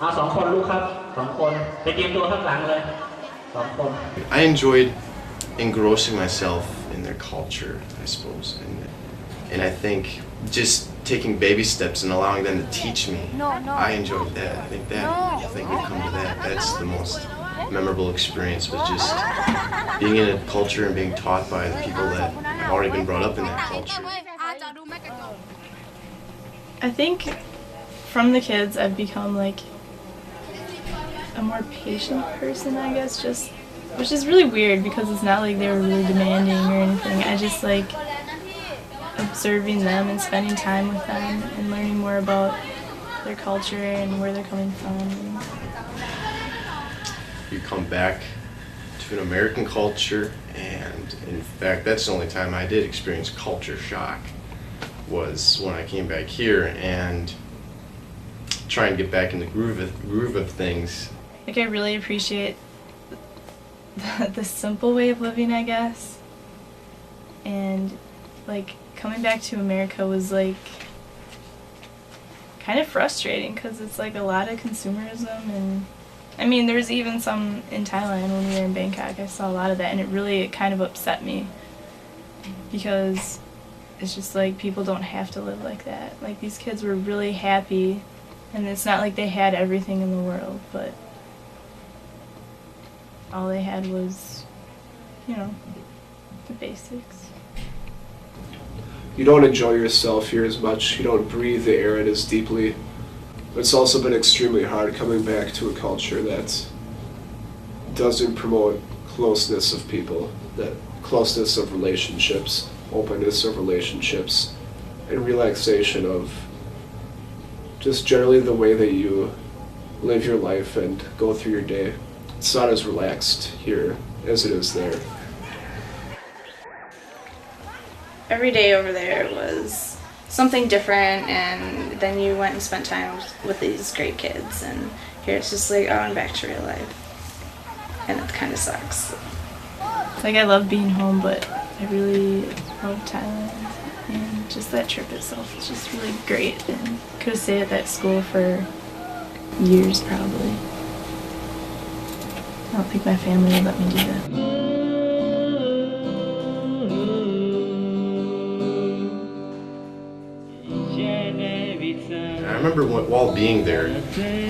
2 คนลูกครับ2 คนไปเตรียมตัวข้างหลังเลย2 คน I enjoyed engrossing myself in their culture, I suppose, and I think just taking baby steps and allowing them to teach me. I enjoyed that. I think we've come to that. That's the most memorable experience, was just being in a culture and being taught by the people that have already been brought up in that culture. I think from the kids I've become like a more patient person, I guess, just which is really weird because it's not like they were really demanding or anything. I just like observing them and spending time with them and learning more about their culture and where they're coming from. You come back to an American culture, and in fact that's the only time I did experience culture shock, was when I came back here and try and get back in the groove of things. Like I really appreciate the simple way of living, I guess, and like coming back to America was like kind of frustrating because it's like a lot of consumerism, and I mean there's even some in Thailand when we were in Bangkok. I saw a lot of that, and it really kind of upset me because it's just like people don't have to live like that. Like these kids were really happy, and it's not like they had everything in the world, but all they had was, you know, the basics. You don't enjoy yourself here as much, you don't breathe the air in as deeply. It's also been extremely hard coming back to a culture that doesn't promote closeness of people, that closeness of relationships, openness of relationships, and relaxation of just generally the way that you live your life and go through your day. It's not as relaxed here as it is there. Every day over there was something different, and then you went and spent time with these great kids, and here it's just like, oh, I'm back to real life, and it kind of sucks. Like I love being home, but I really love Thailand, and just that trip itself is just really great, and could have stayed at that school for years probably. I don't think my family would let me do that. I remember while being there,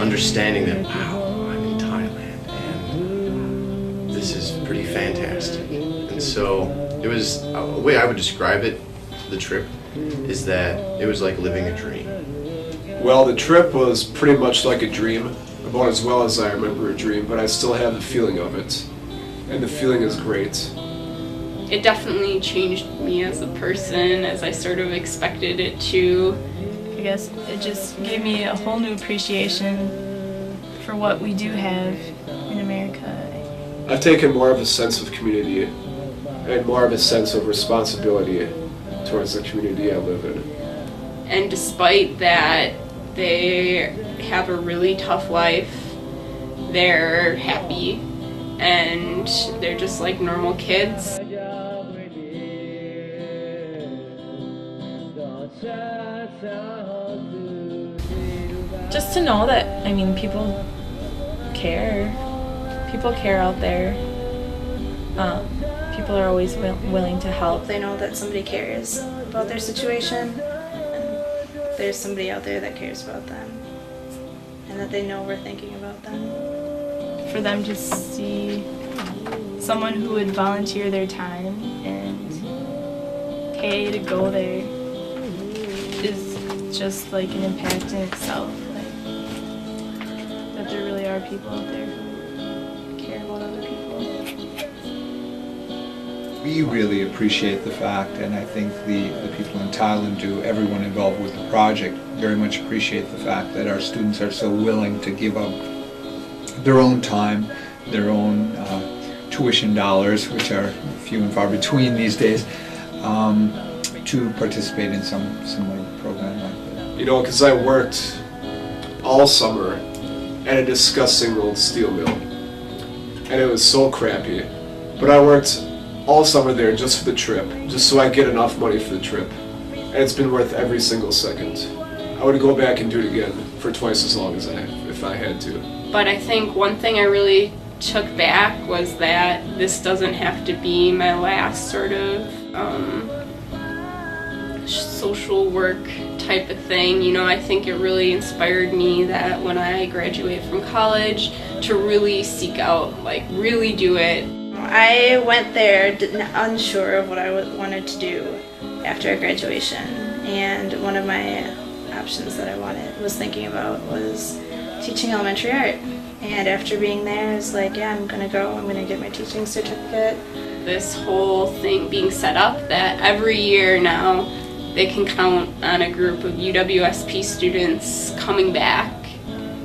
understanding that, wow, I'm in Thailand, and this is pretty fantastic. And so it was, a way I would describe it, the trip, is that it was like living a dream. Well, the trip was pretty much like a dream, about as well as I remember a dream, but I still have the feeling of it, and the feeling is great. It definitely changed me as a person, as I sort of expected it to. I guess it just gave me a whole new appreciation for what we do have in America. I've taken more of a sense of community and more of a sense of responsibility towards the community I live in. And despite that, they have a really tough life. They're happy, and they're just like normal kids. Just to know that, I mean, people care out there. People are always willing to help. They know that somebody cares about their situation, and there's somebody out there that cares about them, and that they know we're thinking about them. For them to see someone who would volunteer their time and pay to go there is just like an impact in itself. Like, that there really are people out there who care about other people. We really appreciate the fact, and I think the people in Thailand do, everyone involved with the project very much appreciate the fact that our students are so willing to give up their own time, their own tuition dollars, which are few and far between these days, to participate in some like program like that. You know, because I worked all summer at a disgusting old steel mill, and it was so crappy, but I worked all summer there just for the trip, just so I get enough money for the trip, and it's been worth every single second. I would go back and do it again for twice as long as I have, if if I had to. But I think one thing I really took back was that this doesn't have to be my last sort of social work type of thing. You know, I think it really inspired me that when I graduate from college to really seek out, like really do it. I went there unsure of what I wanted to do after graduation, and one of my options that I was thinking about was teaching elementary art. And after being there, I was like, yeah, I'm gonna get my teaching certificate. This whole thing being set up that every year now they can count on a group of UWSP students coming back,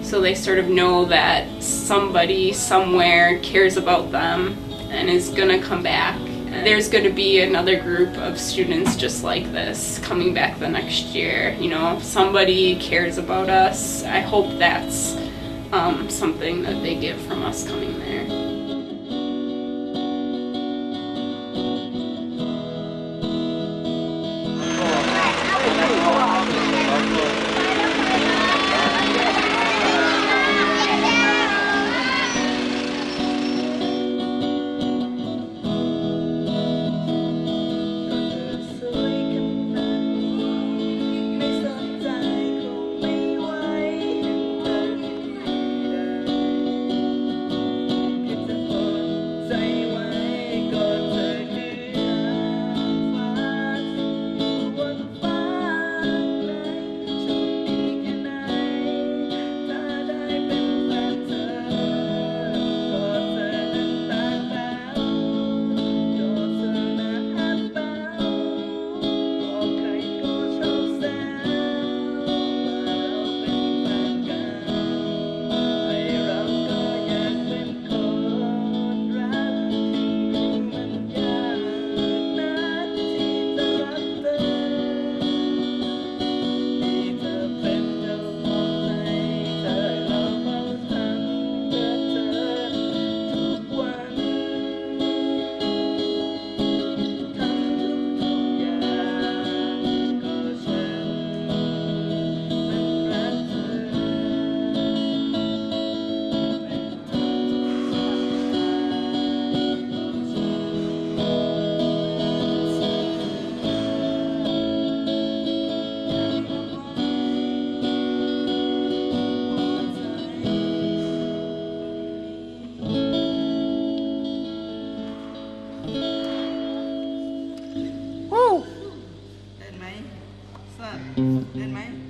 so they sort of know that somebody somewhere cares about them and is gonna come back. And there's gonna be another group of students just like this coming back the next year. You know, somebody cares about us. I hope that's something that they get from us coming there. Lên máy.